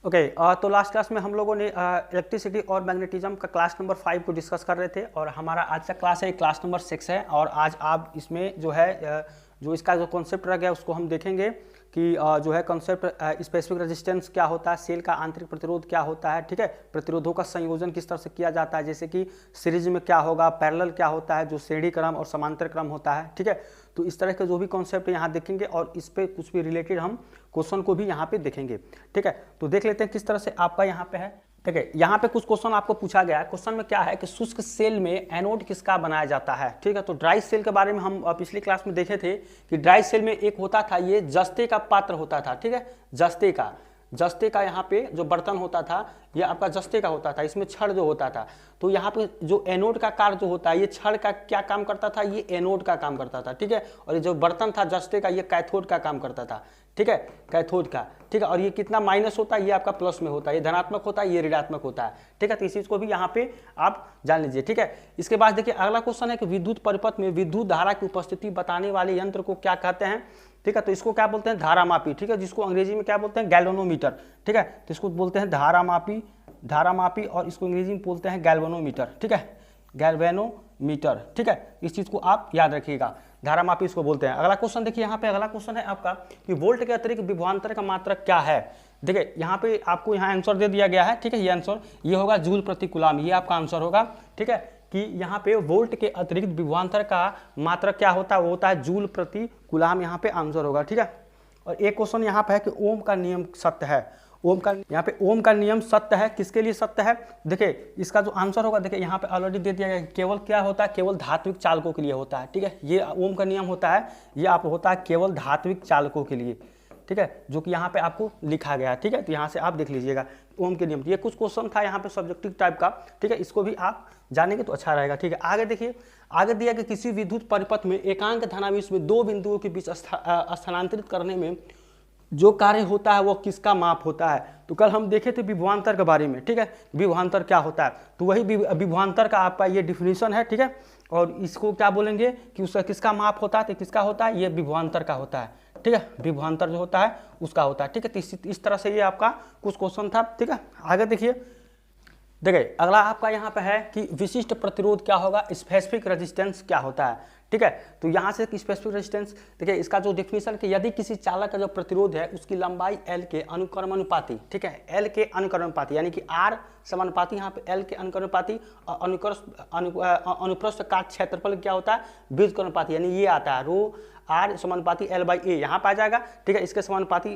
Okay तो last class में हम लोगों ने इलेक्ट्रिसिटी और मैग्नेटिज्म का क्लास नंबर 5 को डिस्कस कर रहे थे और हमारा आज का क्लास है क्लास नंबर 6 है। और आज आप इसमें जो है जो इसका जो कॉन्सेप्ट रह गया उसको हम देखेंगे कि जो है कॉन्सेप्ट स्पेसिफिक रेजिस्टेंस क्या होता है, सेल का आंतरिक प्रतिरोध क्या होता है, ठीक है, प्रतिरोधों का संयोजन किस तरह से किया जाता है, जैसे कि सीरीज में क्या होगा, पैरेलल क्या होता है, जो श्रेणी क्रम और समांतर क्रम होता है, ठीक है। तो इस तरह के जो भी कॉन्सेप्ट यहाँ देखेंगे और इस पे कुछ भी रिलेटेड हम क्वेश्चन को भी यहाँ पे देखेंगे, ठीक है। तो देख लेते हैं किस तरह से आपका यहाँ पे है, ठीक है। यहाँ पे कुछ क्वेश्चन आपको पूछा गया है। क्वेश्चन में क्या है कि शुष्क सेल में एनोड किसका बनाया जाता है, ठीक है। तो ड्राई सेल के बारे में हम पिछली क्लास में देखे थे कि ड्राई सेल में एक होता था, ये जस्ते का पात्र होता था, ठीक है, जस्ते का यहाँ पे जो बर्तन होता था ये आपका जस्ते का होता था, इसमें छड़ जो होता था। तो यहाँ पे जो एनोड का कार्य जो होता है, ये छड़ का क्या काम करता था, ये एनोड का काम करता था, ठीक है। और ये जो बर्तन था जस्ते का, ये कैथोड का काम करता था, ठीक है, कैथोड का, ठीक है। और ये कितना माइनस होता है, ये आपका प्लस में होता है, ये धनात्मक होता है, ये ऋणात्मक होता है, ठीक है। तो इस चीज को भी यहाँ पे आप जान लीजिए, ठीक है। इसके बाद देखिए अगला क्वेश्चन है कि विद्युत परिपथ में विद्युत धारा की उपस्थिति बताने वाले यंत्र को क्या कहते हैं, ठीक है। तो इसको क्या बोलते हैं, धारामापी, ठीक है, जिसको अंग्रेजी में क्या बोलते हैं, गैल्वेनोमीटर, ठीक है। तो इसको बोलते हैं धारामापी और इसको अंग्रेजी में बोलते हैं गैल्वेनोमीटर, ठीक है, गैल्वेनोमीटर, ठीक है। इस चीज को आप याद रखिएगा, धारामापी इसको बोलते हैं। अगला क्वेश्चन देखिए, यहाँ पे अगला क्वेश्चन है आपका कि वोल्ट के अतिरिक्त विभवांतर का मात्रक क्या है। देखिए यहाँ पे आपको यहाँ आंसर दे दिया गया है, ठीक है। ये आंसर ये होगा जूल प्रति कूलम, ये आपका आंसर होगा, ठीक है, कि यहाँ पे वोल्ट के अतिरिक्त विभवांतर का मात्रक क्या होता है, वो होता है जूल प्रति कूलम, यहाँ पे आंसर होगा, ठीक है। और एक क्वेश्चन यहाँ पे है कि ओम का नियम सत्य है, यहाँ पे ओम का नियम सत्य है, किसके लिए सत्य है। देखिए इसका जो आंसर होगा, देखिए यहाँ पे ऑलरेडी दे दिया गया, केवल क्या होता है, केवल धात्विक चालकों के लिए होता है, ठीक है। ये ओम का नियम होता है, ये आप होता है केवल धात्विक चालकों के लिए, ठीक है, जो कि यहाँ पे आपको लिखा गया है, ठीक है। तो यहाँ से आप देख लीजिएगा ओम के नियम। ये कुछ क्वेश्चन था यहाँ पे सब्जेक्टिव टाइप का, ठीक है, इसको भी आप जानेंगे तो अच्छा रहेगा, ठीक है। आगे देखिए, आगे दिया कि किसी विद्युत परिपथ में एकांक धनावेश में दो बिंदुओं के बीच स्थानांतरित करने में जो कार्य होता है वो किसका माप होता है। तो कल हम देखे थे विभवांतर के बारे में, ठीक है, विभवांतर क्या होता है। तो वही विभवांतर का आपका ये डिफिनीशन है, ठीक है। और इसको क्या बोलेंगे कि उसका किसका माप होता है, तो किसका होता है, ये विभवांतर का होता है, ठीक है, विभवांतर जो होता है उसका होता है, ठीक है। तो इस तरह से ये आपका कुछ क्वेश्चन था, ठीक है। आगे देखिए अगला आपका यहाँ पे है कि विशिष्ट प्रतिरोध क्या होगा, स्पेसिफिक रेजिस्टेंस क्या होता है, ठीक है। तो यहाँ से स्पेसिफिक रेजिस्टेंस देखिए, इसका जो डिफिनीशन कि यदि किसी चालक का जो प्रतिरोध है उसकी लंबाई L के अनुक्रमानुपाती, ठीक है, L के अनुक्रमानुपाती, यानी कि R समानुपाती यहाँ पे L के अनुक्रमानुपाती और अनुप्रस्थ काट क्षेत्रफल क्या होता है, बीजगुणनपाती, यानी ये आता है रो R समानुपाती L/A, यहाँ पाया जाएगा, ठीक है। इसके समानुपाती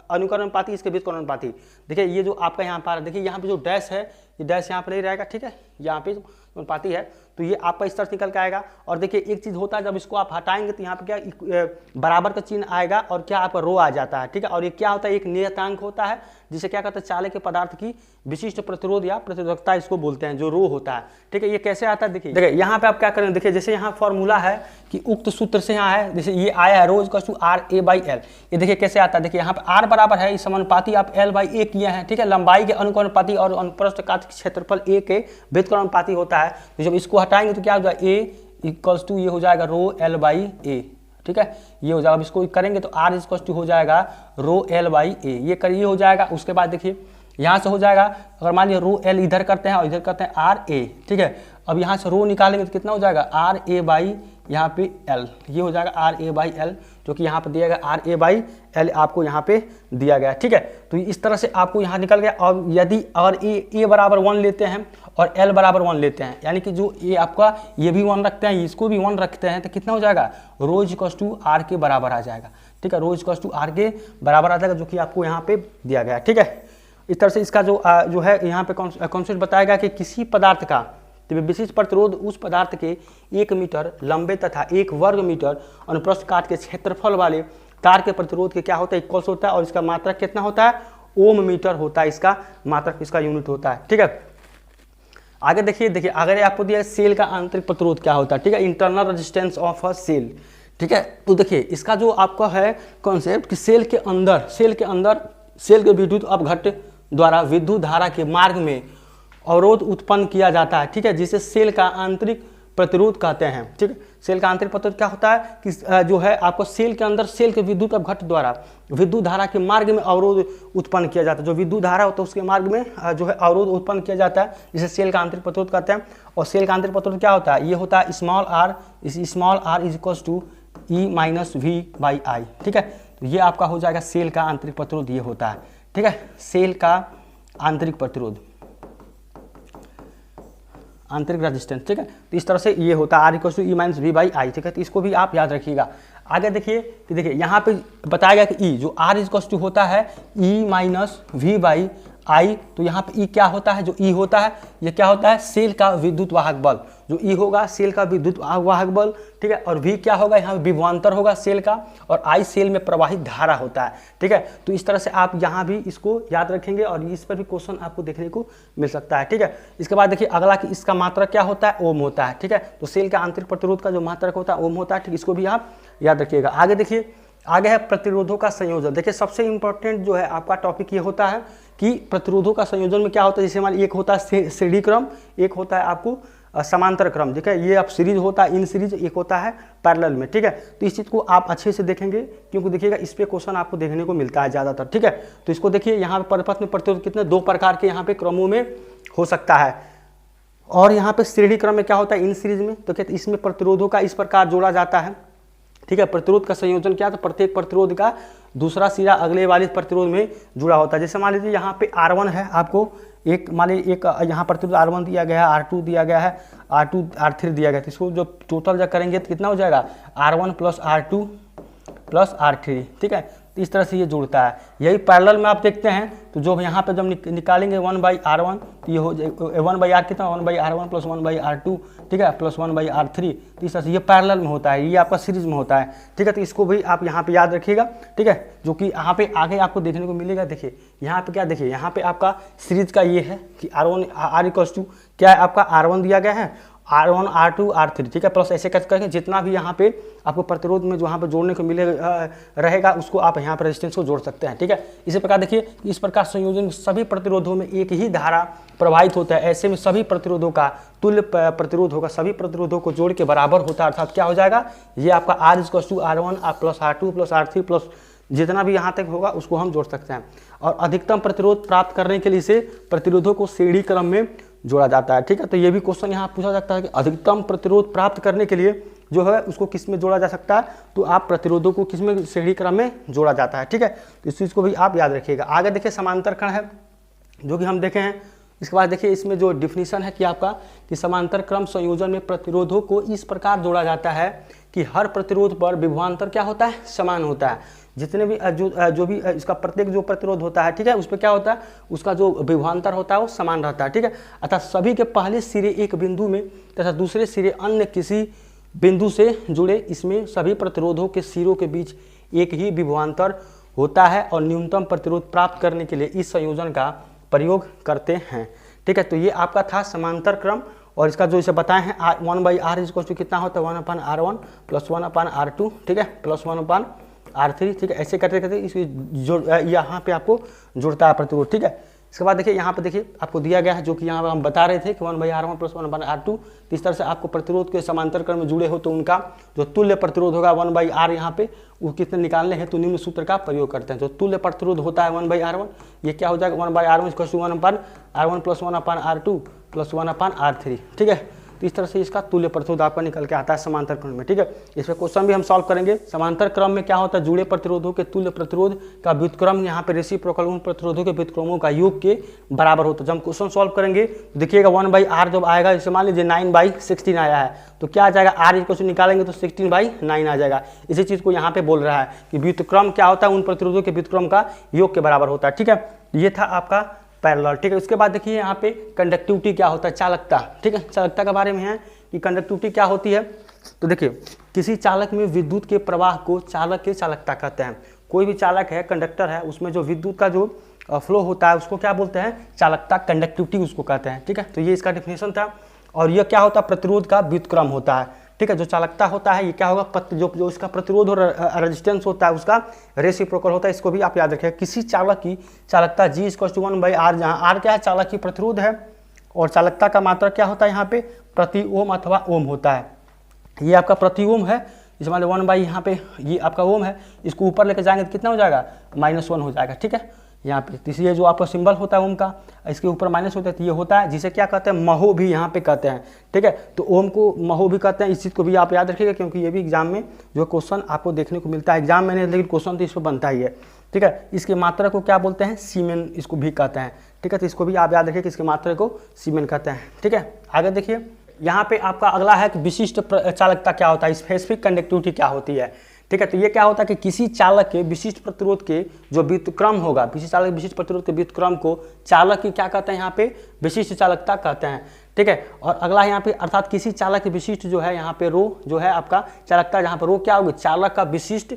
अनुक्रमानुपाती, इसके बीजगुणनपाती। देखिए ये जो आपका यहाँ पर देखिए, यहाँ पे जो डैश है, ये डैश यहाँ पर नहीं रहेगा, ठीक है, यहाँ पे अनुपाती है, तो ये आपका इस तरह से निकल के आएगा। और देखिए एक चीज होता है, जब इसको आप हटाएंगे तो यहाँ पे क्या बराबर का चिन्ह आएगा और क्या आपका रो आ जाता है, ठीक है। और ये क्या होता है, एक नियतांक होता है जिसे क्या कहते हैं, चालक के पदार्थ की विशिष्ट प्रतिरोध या प्रतिरोधकता इसको बोलते हैं, जो रो होता है, ठीक है। ये कैसे आता है, देखिए यहाँ पे आप क्या करें, देखिए जैसे यहाँ फॉर्मूला है कि उक्त सूत्र से यहाँ है, जैसे ये आया है रो इक्वल RA/L, ये देखिए कैसे आता है। देखिए यहाँ पे R बराबर है, इस समानुपाती आप L/A किए हैं, ठीक है, लंबाई के अनुक्रमानुपाती और अनुप्रस्थ काट क्षेत्रफल A के बीजगुणनपाती होता है। तो जब इसको हटाएंगे तो क्या हो जाएगा, A इक्वल्स टू ये हो जाएगा रो L/A, ठीक है, ये हो जाएगा। अब इसको करेंगे तो R इक्वल्स टू हो जाएगा रो L/A, ये हो जाएगा। उसके बाद देखिए यहाँ से हो जाएगा, अगर मान लीजिए रो L इधर करते हैं और इधर करते हैं RA, ठीक है। अब यहाँ से रो निकालेंगे तो कितना हो जाएगा, RA/ यहाँ पे L, ये हो जाएगा RA/L, जो कि यहाँ पे दिया गया RA/L आपको यहाँ पे दिया गया, ठीक है। तो इस तरह से आपको यहाँ निकल गया। और यदि अगर A बराबर 1 लेते हैं और L बराबर 1 लेते हैं, यानी कि जो ये आपका ये भी 1 रखते हैं, इसको भी 1 रखते हैं, तो कितना हो जाएगा, रो इक्वल्स टू R के बराबर आ जाएगा, ठीक है, रो इक्वल्स टू R के बराबर आ जाएगा, जो कि आपको यहाँ पे दिया गया, ठीक है। इस तरह से इसका जो है यहाँ पे कॉन्सेप्ट बताएगा कि किसी पदार्थ का विशिष्ट प्रतिरोध उस पदार्थ के 1 मीटर लंबे तथा 1 वर्ग मीटर अनुप्रस्थ काट के क्षेत्रफल वाले तार के प्रतिरोध के क्या होता है, इक्वल्स होता है। और इसका मात्रक कितना होता है, ओम मीटर होता है, इसका मात्रक, इसका यूनिट होता है, ठीक है। आगे देखिए अगर आपको दिया सेल का आंतरिक प्रतिरोध क्या होता है, ठीक है, internal resistance of a cell, ठीक है। तो देखिए इसका जो आपका है कॉन्सेप्ट कि सेल के अंदर विद्युत अपघट्ट द्वारा विद्युत धारा के मार्ग में अवरोध उत्पन्न किया जाता है, ठीक है, जिसे सेल का आंतरिक प्रतिरोध कहते हैं, ठीक है। सेल का आंतरिक प्रतिरोध क्या होता है कि जो है आपको सेल के अंदर सेल के विद्युत अपघट्ट द्वारा विद्युत धारा के मार्ग में अवरोध उत्पन्न किया जाता है। जो विद्युत धारा होता है उसके मार्ग में जो है अवरोध उत्पन्न किया जाता है, जिसे सेल का आंतरिक प्रतिरोध कहते हैं। और सेल का आंतरिक प्रतिरोध क्या होता है, ये होता है small R is equals to E minus V by I. ठीक है, तो ये आपका हो जाएगा सेल का आंतरिक प्रतिरोध, ये होता है। ठीक है, सेल का आंतरिक प्रतिरोध, आंतरिक रेजिस्टेंस। ठीक है, तो इस तरह से ये होता है R equal to E minus V by I. ठीक है, तो इसको भी आप याद रखिएगा। आगे देखिए कि देखिए यहाँ पे बताया गया कि ई जो आर इक्वल टू होता है ई माइनस वी बाई आई, तो यहाँ पे ई क्या होता है, जो ई होता है ये क्या होता है, सेल का विद्युत वाहक बल। जो ई होगा सेल का विद्युत वाहक बल। ठीक है, और वी क्या होगा, यहाँ पे विभवांतर होगा सेल का, और आई सेल में प्रवाहित धारा होता है। ठीक है, तो इस तरह से आप यहाँ भी इसको याद रखेंगे और इस पर भी क्वेश्चन आपको देखने को मिल सकता है। ठीक है, इसके बाद देखिए अगला कि इसका मात्रक क्या होता है, ओम होता है। ठीक है, तो सेल का आंतरिक प्रतिरोध का जो मात्रक होता है ओम होता है। ठीक, इसको भी आप याद रखिएगा। आगे देखिए, आगे है प्रतिरोधों का संयोजन। देखिए सबसे इंपॉर्टेंट जो है आपका टॉपिक ये होता है कि प्रतिरोधों का संयोजन में क्या होता है, जैसे हमारे एक होता है श्रेणी क्रम, एक होता है आपको समांतर क्रम। ठीक है, ये आप सीरीज होता है इन सीरीज, एक होता है पैरेलल में। ठीक है, तो इस चीज़ को आप अच्छे से देखेंगे क्योंकि देखिएगा इस पे क्वेश्चन आपको देखने को मिलता है ज़्यादातर। ठीक है, तो इसको देखिए यहाँ पे परिपथ में प्रतिरोध कितने दो प्रकार के यहाँ पे क्रमों में हो सकता है। और यहाँ पे श्रेणी क्रम में क्या होता है इन सीरीज में, तो कहते इसमें प्रतिरोधों का इस प्रकार जोड़ा जाता है। ठीक है, प्रतिरोध का संयोजन क्या, तो प्रत्येक प्रतिरोध का दूसरा सिरा अगले वाले प्रतिरोध में जुड़ा होता है। जैसे मान लीजिए यहाँ पे R1 है, आपको एक मान लीजिए एक यहाँ प्रतिरोध R1 दिया गया है, R2 दिया गया है, R2 R3 दिया गया है। तो इसको जो टोटल जब करेंगे तो कितना हो जाएगा, R1 plus R2 plus R3। ठीक है, तो इस तरह से ये जुड़ता है। यही पैरेलल में आप देखते हैं तो जो यहाँ पे जब निकालेंगे 1/R1 तो ये हो जाए 1/R कितना 1/R1 प्लस 1/R2। ठीक है, प्लस 1/R3। तो इस तरह से ये पैरेलल में होता है, ये आपका सीरीज में होता है। ठीक है, तो इसको भी आप यहाँ पे याद रखिएगा। ठीक है, जो कि यहाँ पे आगे आपको देखने को मिलेगा। देखिए यहाँ पे क्या, देखिए यहाँ पे आपका सीरीज का ये है कि R1 R इक्वल्स टू क्या है, आपका R1 दिया गया है, R1 R2 R3। ठीक है, प्लस ऐसे करके जितना भी यहाँ पे आपको प्रतिरोध में जो यहाँ पे जोड़ने को मिले रहेगा उसको आप यहाँ पर रेजिस्टेंस को जोड़ सकते हैं। ठीक है, इसी प्रकार देखिए इस प्रकार संयोजन में सभी प्रतिरोधों में एक ही धारा प्रवाहित होता है। ऐसे में सभी प्रतिरोधों का तुल्य प्रतिरोध होगा, सभी प्रतिरोधों को जोड़ के बराबर होता है। अर्थात क्या हो जाएगा, ये आपका R equal to R1 plus R2 plus R3 plus जितना भी यहाँ तक होगा उसको हम जोड़ सकते हैं। और अधिकतम प्रतिरोध प्राप्त करने के लिए से प्रतिरोधों को श्रेणी क्रम में जोड़ा जाता है। ठीक है, तो ये भी क्वेश्चन यहाँ पूछा जाता है कि अधिकतम प्रतिरोध प्राप्त करने के लिए जो है उसको किस में जोड़ा जा सकता है, तो आप प्रतिरोधों को किस में श्रेणी क्रम में जोड़ा जाता है। ठीक है, तो इस चीज़ को भी आप याद रखिएगा। आगे देखिए समांतर क्रम है जो कि हम देखे हैं। इसके बाद देखिए इसमें जो डिफिनीशन है कि आपका कि समांतर क्रम संयोजन में प्रतिरोधों को इस प्रकार जोड़ा जाता है कि हर प्रतिरोध पर विभवांतर क्या होता है, समान होता है। जितने भी जो भी इसका प्रत्येक जो प्रतिरोध होता है, ठीक है, उस पर क्या होता है, उसका जो विभवांतर होता है वो समान रहता है। ठीक है, अर्थात सभी के पहले सिरे एक बिंदु में तथा दूसरे सिरे अन्य किसी बिंदु से जुड़े, इसमें सभी प्रतिरोधों के सिरों के बीच एक ही विभवांतर होता है और न्यूनतम प्रतिरोध प्राप्त करने के लिए इस संयोजन का प्रयोग करते हैं। ठीक है, तो ये आपका था समांतर क्रम। और इसका जो इसे बताए हैं 1/R इक्वल टू कितना होता है 1/R1 प्लस 1/R2। ठीक है, प्लस 1/R3। ठीक है, ऐसे करते करते इस यहाँ पे आपको जुड़ता है प्रतिरोध। ठीक है, इसके बाद देखिए यहाँ पे देखिए आपको दिया गया है जो कि यहाँ पर हम बता रहे थे कि 1/R1 प्लस 1/R2। इस तरह से आपको प्रतिरोध के समांतर क्रम में जुड़े हो तो उनका जो तुल्य प्रतिरोध होगा 1/R यहाँ पे वो कितने निकालने हैं, तो निम्न सूत्र का प्रयोग करते हैं। जो तुल्य प्रतिरोध होता है 1/R1 ये क्या हो जाएगा 1/R1 equal to 1/R1 plus 1/R2 plus 1/R3। ठीक है, तो इस तरह से इसका तुल्य प्रतिरोध आपका निकल के आता है समांतर क्रम में। ठीक है, इस पर क्वेश्चन भी हम सॉल्व करेंगे। समांतर क्रम में क्या होता है, जुड़े प्रतिरोधों के तुल्य प्रतिरोध का व्युत्क्रम यहाँ पे रेसिप्रोकल उन प्रतिरोधों के व्युत्क्रमों का योग के बराबर होता है। जब हम क्वेश्चन सॉल्व करेंगे देखिएगा 1/R जब आएगा, जैसे मान लीजिए 9/16 आया है तो क्या आ जाएगा, R इक्वल टू निकालेंगे तो 16/9 आ जाएगा। इसी चीज़ को यहाँ पे बोल रहा है कि व्युत्क्रम क्या होता है, उन प्रतिरोधों के व्युत्क्रम का योग के बराबर होता है। ठीक है, ये था आपका पैरेलल। ठीक है, उसके बाद देखिए यहाँ पे कंडक्टिविटी क्या होता है, चालकता। ठीक है, चालकता के बारे में है कि कंडक्टिविटी क्या होती है। तो देखिए किसी चालक में विद्युत के प्रवाह को चालक की चालकता कहते हैं। कोई भी चालक है, कंडक्टर है, उसमें जो विद्युत का जो फ्लो होता है उसको क्या बोलते हैं, चालकता, कंडक्टिविटी उसको कहते हैं। ठीक है, तो ये इसका डिफिनेशन था। और यह क्या होता है, प्रतिरोध का व्युत्क्रम होता है। ठीक है, जो चालकता होता है ये क्या होगा, जो इसका प्रतिरोध और रेजिस्टेंस होता है उसका रेसिप्रोकल होता है। इसको भी आप याद रखिए। किसी चालक की चालकता G इक्वल टू 1/R, जहाँ R क्या है, चालक की प्रतिरोध है और चालकता का मात्रक क्या होता है यहाँ पे, प्रति ओम अथवा ओम होता है। ये आपका प्रति ओम है, जैसे मान लो 1 बाई यहाँ पे ये आपका ओम है, इसको ऊपर लेके जाएंगे तो कितना हो जाएगा -1 हो जाएगा, ठीक है यहाँ पे। तो इसलिए जो आपका सिंबल होता है ओम का, इसके ऊपर माइनस होता है तो ये होता है, जिसे क्या कहते हैं महो भी यहाँ पे कहते हैं, ठीक है। तो ओम को महो भी कहते हैं, इस चीज़ को भी आप याद रखिएगा, क्योंकि ये भी एग्जाम में जो क्वेश्चन आपको देखने को मिलता है, एग्जाम में नहीं लेकिन क्वेश्चन तो इस पर बनता ही है, ठीक है। इसके मात्रा को क्या बोलते हैं, सीमेन इसको भी कहते हैं, ठीक है। तो इसको भी आप याद रखिए कि इसके मात्रा को सीमेन कहते हैं, ठीक है। आगे देखिए यहाँ पे आपका अगला है कि विशिष्ट चालकता क्या होता है, स्पेसिफिक कंडक्टिविटी क्या होती है, ठीक है। तो ये क्या होता है कि किसी चालक के विशिष्ट प्रतिरोध के जो व्युत्क्रम होगा, विशिष्ट चालक विशिष्ट प्रतिरोध के व्युत्क्रम को चालक की क्या कहते हैं यहाँ पे विशिष्ट चालकता कहते हैं, ठीक है। और अगला यहाँ पे अर्थात किसी चालक की विशिष्ट जो है यहाँ पे रो जो है आपका चालकता, जहाँ पर रो क्या होगी चालक का विशिष्ट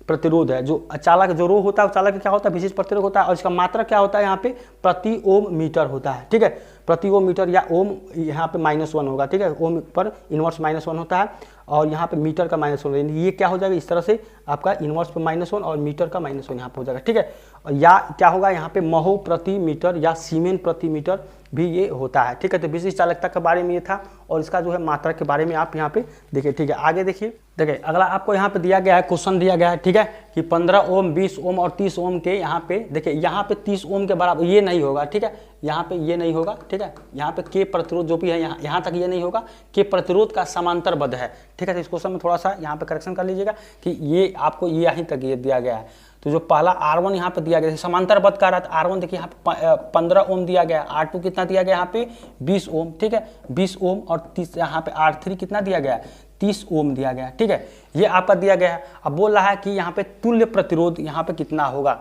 प्रतिरोध है, जो चालक जो रो होता है चालक क्या होता है विशिष्ट प्रतिरोध होता है, और इसका मात्रा क्या होता है यहाँ पे प्रति ओम मीटर होता है, ठीक है। प्रति ओम मीटर या ओम यहाँ पे -1 होगा, ठीक है। ओम पर इनवर्स -1 होता है और यहाँ पे मीटर का -1, ये क्या हो जाएगा इस तरह से आपका इनवर्स पे -1 और मीटर का -1 यहाँ पे हो जाएगा, ठीक है। और या क्या होगा यहाँ पे महो प्रति मीटर या सीमेन प्रति मीटर भी ये होता है, ठीक है। तो विशिष्ट चालकता के बारे में ये था, और इसका जो है मात्रा के बारे में आप यहाँ पे देखिए, ठीक है। आगे देखिए अगला आपको यहाँ पे दिया गया है क्वेश्चन दिया गया है, ठीक है, कि 15 ओम 20 ओम और 30 ओम के यहाँ पे देखिए यहाँ पे 30 ओम के बराबर ये नहीं होगा, ठीक है, यहाँ पे ये नहीं होगा, ठीक है। यहाँ पे के प्रतिरोध जो भी है यहाँ तक ये नहीं होगा, के प्रतिरोध का समांतरबद्ध है, ठीक है। तो इस क्वेश्चन में थोड़ा सा यहाँ पे करेक्शन कर लीजिएगा कि ये आपको यहीं तक ये दिया गया है। तो जो पहला R1 यहाँ पे दिया गया है समांतरबद्ध का रहा था, R1 देखिए यहाँ पे 15 ओम दिया गया, R2 कितना दिया गया यहाँ पे 20 ओम, ठीक है 20 ओम, और 30 यहाँ पे R3 कितना दिया गया 30 ओम दिया गया, ठीक है। ये आपका दिया गया है। अब बोल रहा है कि यहाँ पे तुल्य प्रतिरोध यहाँ पे कितना होगा,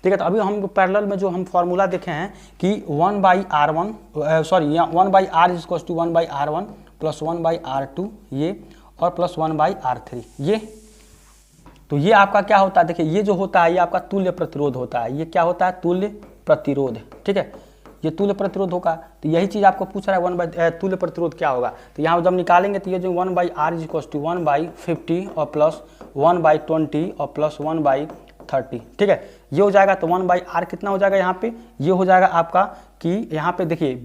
ठीक है। तो अभी हम पैरेलल में जो हम फॉर्मूला देखे हैं कि 1/R1 sorry 1/R equals to 1/R1 plus 1/R2 ये और प्लस 1/R3 ये, तो ये आपका क्या होता है देखिए, ये जो होता है ये आपका तुल्य प्रतिरोध होता है। ये क्या होता है तुल्य प्रतिरोध, ठीक है, ये तुल्य प्रतिरोध होगा। तो यही चीज़ आपको पूछ रहा है तुल्य प्रतिरोध क्या होगा। तो यहाँ जब निकालेंगे तो ये जो 1/R इज इक्वल्स टू 1/50 और प्लस 1/20 और प्लस 1/30, ठीक है, ये हो जाएगा। तो 1/R कितना हो जाएगा यहाँ पे, ये हो जाएगा आपका कि यहाँ पे देखिए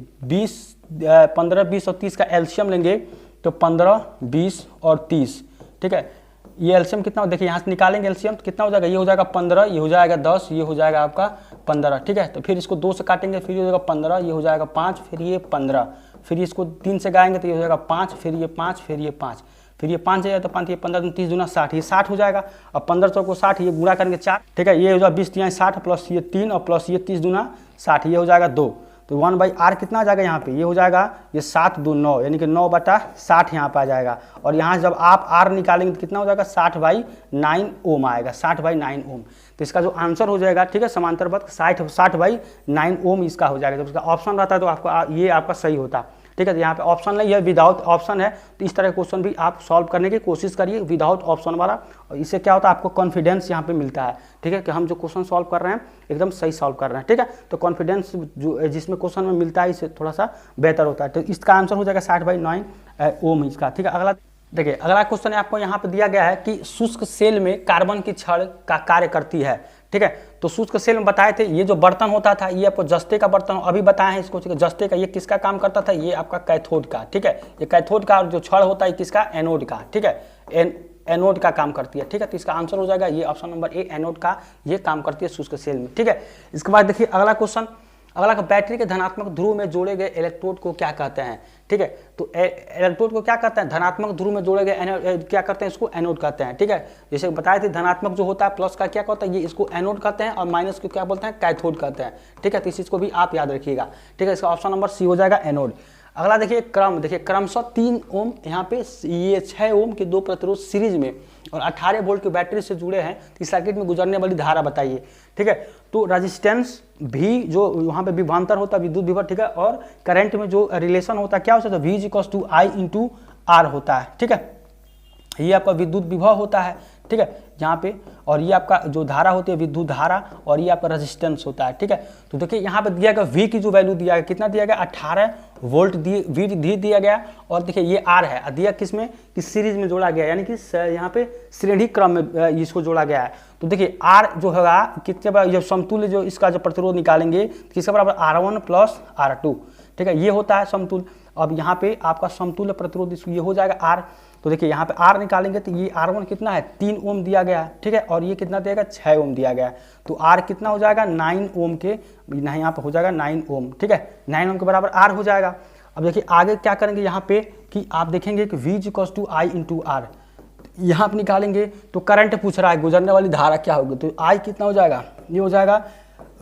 15 20 और 30 का एलसीएम लेंगे तो 15 20 और 30, ठीक है। ये एलसीएम कितना हो देखिए यहाँ से निकालेंगे एलसीएम तो कितना हो जाएगा, ये हो जाएगा 15, ये हो जाएगा 10, ये हो जाएगा आपका 15, ठीक है। तो फिर इसको 2 से काटेंगे फिर ये हो जाएगा 15, ये हो जाएगा 5, फिर ये 15, फिर इसको 3 से गाएंगे तो ये हो जाएगा 5, फिर ये 5, फिर ये 5, फिर ये 5 जाएगा तो 5, ये 15 30 दूना 60, ये 60 हो जाएगा। और 15 को 60 ये गुणा करेंगे 4, ठीक है, ये हो जाएगा 20 3 60 प्लस ये 3 और प्लस ये 30 दूना 60, ये हो जाएगा 2। तो 1/R कितना आ जाएगा यहाँ पे, ये हो जाएगा ये 7 2 9 यानी कि 9/60 यहाँ पे आ जाएगा। और यहाँ जब आप R निकालेंगे तो कितना हो जाएगा 60/9 ओम आएगा, 60/9 ओम। तो इसका जो आंसर हो जाएगा, ठीक है, समांतरबद्ध 60/9 ओम इसका हो जाएगा। जब इसका ऑप्शन रहता है तो आपको ये आपका सही होता, ठीक है। तो यहाँ पे ऑप्शन नहीं है, विदाउट ऑप्शन है। तो इस तरह के क्वेश्चन भी आप सॉल्व करने की कोशिश करिए विदाउट ऑप्शन वाला, और इससे क्या होता है आपको कॉन्फिडेंस यहाँ पे मिलता है, ठीक है, कि हम जो क्वेश्चन सॉल्व कर रहे हैं एकदम सही सॉल्व कर रहे हैं, ठीक है। तो कॉन्फिडेंस जो जिसमें क्वेश्चन में मिलता है इससे थोड़ा सा बेहतर होता है। तो इसका आंसर हो जाएगा 60/9 ओम इसका, ठीक है। अगला देखिए अगला क्वेश्चन है आपको यहाँ पे दिया गया है कि शुष्क सेल में कार्बन की छड़ का कार्य करती है, ठीक है। तो शुष्क सेल में बताए थे ये जो बर्तन होता था ये आपको जस्ते का बर्तन अभी बताए हैं इसको, ठीक है। जस्ते का ये किसका काम करता था, ये आपका कैथोड का, ठीक है। ये कैथोड का, और जो छड़ होता है किसका एनोड का, ठीक है, एनोड का काम करती है, ठीक है। तो इसका आंसर हो जाएगा ये ऑप्शन नंबर ए, एनोड का ये काम करती है शुष्क सेल में, ठीक है। इसके बाद देखिए अगला क्वेश्चन, अगला बैटरी के धनात्मक ध्रुव में जोड़े गए इलेक्ट्रोड को क्या कहते हैं, ठीक है। तो इलेक्ट्रोड को क्या कहते हैं, धनात्मक ध्रुव में जोड़े गए क्या करते हैं, इसको एनोड कहते हैं, ठीक है। जैसे बताए थे धनात्मक जो होता है प्लस का क्या कहता है, ये इसको एनोड कहते हैं, और माइनस को क्या बोलते हैं कैथोड कहते हैं, ठीक है। तो इस चीज को भी आप याद रखिएगा, ठीक है। इसका ऑप्शन नंबर सी हो जाएगा एनोड। अगला देखिए देखिए क्रमशः 3 ओम यहाँ पे ये 6 ओम के 2 प्रतिरोध सीरीज में और 18 वोल्ट की बैटरी से जुड़े हैं, तो इस सर्किट में गुजरने वाली धारा बताइए, ठीक है। तो रेजिस्टेंस भी जो वहाँ पे विभवांतर होता है विद्युत विभव, ठीक है, और करंट में जो रिलेशन होता है क्या होता है, V equals to I into R होता है, ठीक है। ये आपका विद्युत विभव होता है, ठीक है, यहाँ पे, और ये आपका जो धारा होती है विद्युत धारा, और ये आपका रेजिस्टेंस होता है, ठीक है। तो देखिए यहाँ पे दिया गया V की जो वैल्यू दिया गया कितना दिया गया 18 वोल्ट V दिया गया, और देखिए ये R है, दिया किस में कि सीरीज में जोड़ा गया, यानी कि यहाँ पे श्रेणी क्रम में इसको जोड़ा गया है। तो देखिए R जो होगा कितने बराबर, जब समतुल्य जो इसका जो प्रतिरोध निकालेंगे किसके बराबर R1 प्लस R2, ठीक है, ये होता है समतुल्य। अब यहाँ पे आपका समतुल्य प्रतिरोध ये हो जाएगा R। तो देखिए यहाँ पे R निकालेंगे तो ये R1 कितना है 3 ओम दिया गया है, ठीक है, और ये कितना देगा 6 ओम दिया गया है। तो R कितना हो जाएगा 9 ओम के, यहाँ पे हो जाएगा 9 ओम, ठीक है, 9 ओम के बराबर R हो जाएगा। अब देखिए आगे क्या करेंगे यहाँ पे कि आप देखेंगे कि V = I × R, यहाँ पे निकालेंगे तो करंट पूछ रहा है, गुजरने वाली धारा क्या होगी, तो I कितना हो जाएगा, ये हो जाएगा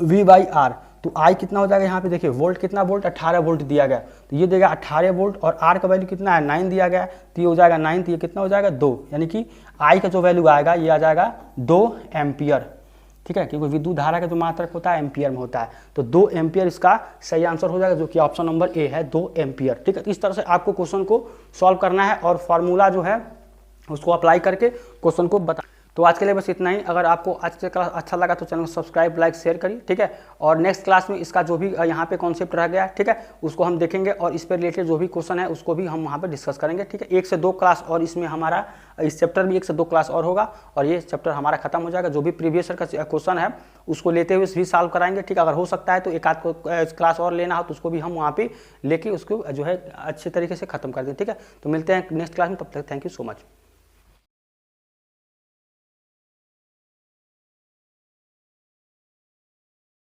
V/R। तो I कितना हो जाएगा, यहाँ पे देखिए वोल्ट कितना, वोल्ट 18 वोल्ट दिया गया, तो ये देगा 18 वोल्ट, और R का वैल्यू कितना है 9 दिया गया, तो ये हो जाएगा 9, तो ये कितना हो जाएगा 2, यानी कि I का जो वैल्यू आएगा ये आ जाएगा 2 एम्पियर, ठीक है, क्योंकि विद्युत धारा का जो मात्रक होता है एम्पियर में होता है। तो 2 एम्पियर इसका सही आंसर हो जाएगा, जो कि ऑप्शन नंबर ए है 2 एम्पियर, ठीक है। इस तरह से आपको क्वेश्चन को सॉल्व करना है और फॉर्मूला जो है उसको अप्लाई करके क्वेश्चन को बता। तो आज के लिए बस इतना ही। अगर आपको आज का क्लास अच्छा लगा तो चैनल को सब्सक्राइब, लाइक, शेयर करिए, ठीक है। और नेक्स्ट क्लास में इसका जो भी यहाँ पे कॉन्सेप्ट रह गया है, ठीक है, उसको हम देखेंगे और इस पर रिलेटेड जो भी क्वेश्चन है उसको भी हम वहाँ पे डिस्कस करेंगे, ठीक है। 1 से 2 क्लास और इसमें हमारा इस चैप्टर में 1 से 2 क्लास और होगा और ये चैप्टर हमारा खत्म हो जाएगा। जो भी प्रीवियस ईयर का क्वेश्चन है उसको लेते हुए भी सॉल्व कराएंगे, ठीक है। अगर हो सकता है तो एक आध क्लास और लेना हो तो उसको भी हम वहाँ पे लेके उसको जो है अच्छे तरीके से खत्म कर दें, ठीक है। तो मिलते हैं नेक्स्ट क्लास में, तब तक थैंक यू सो मच।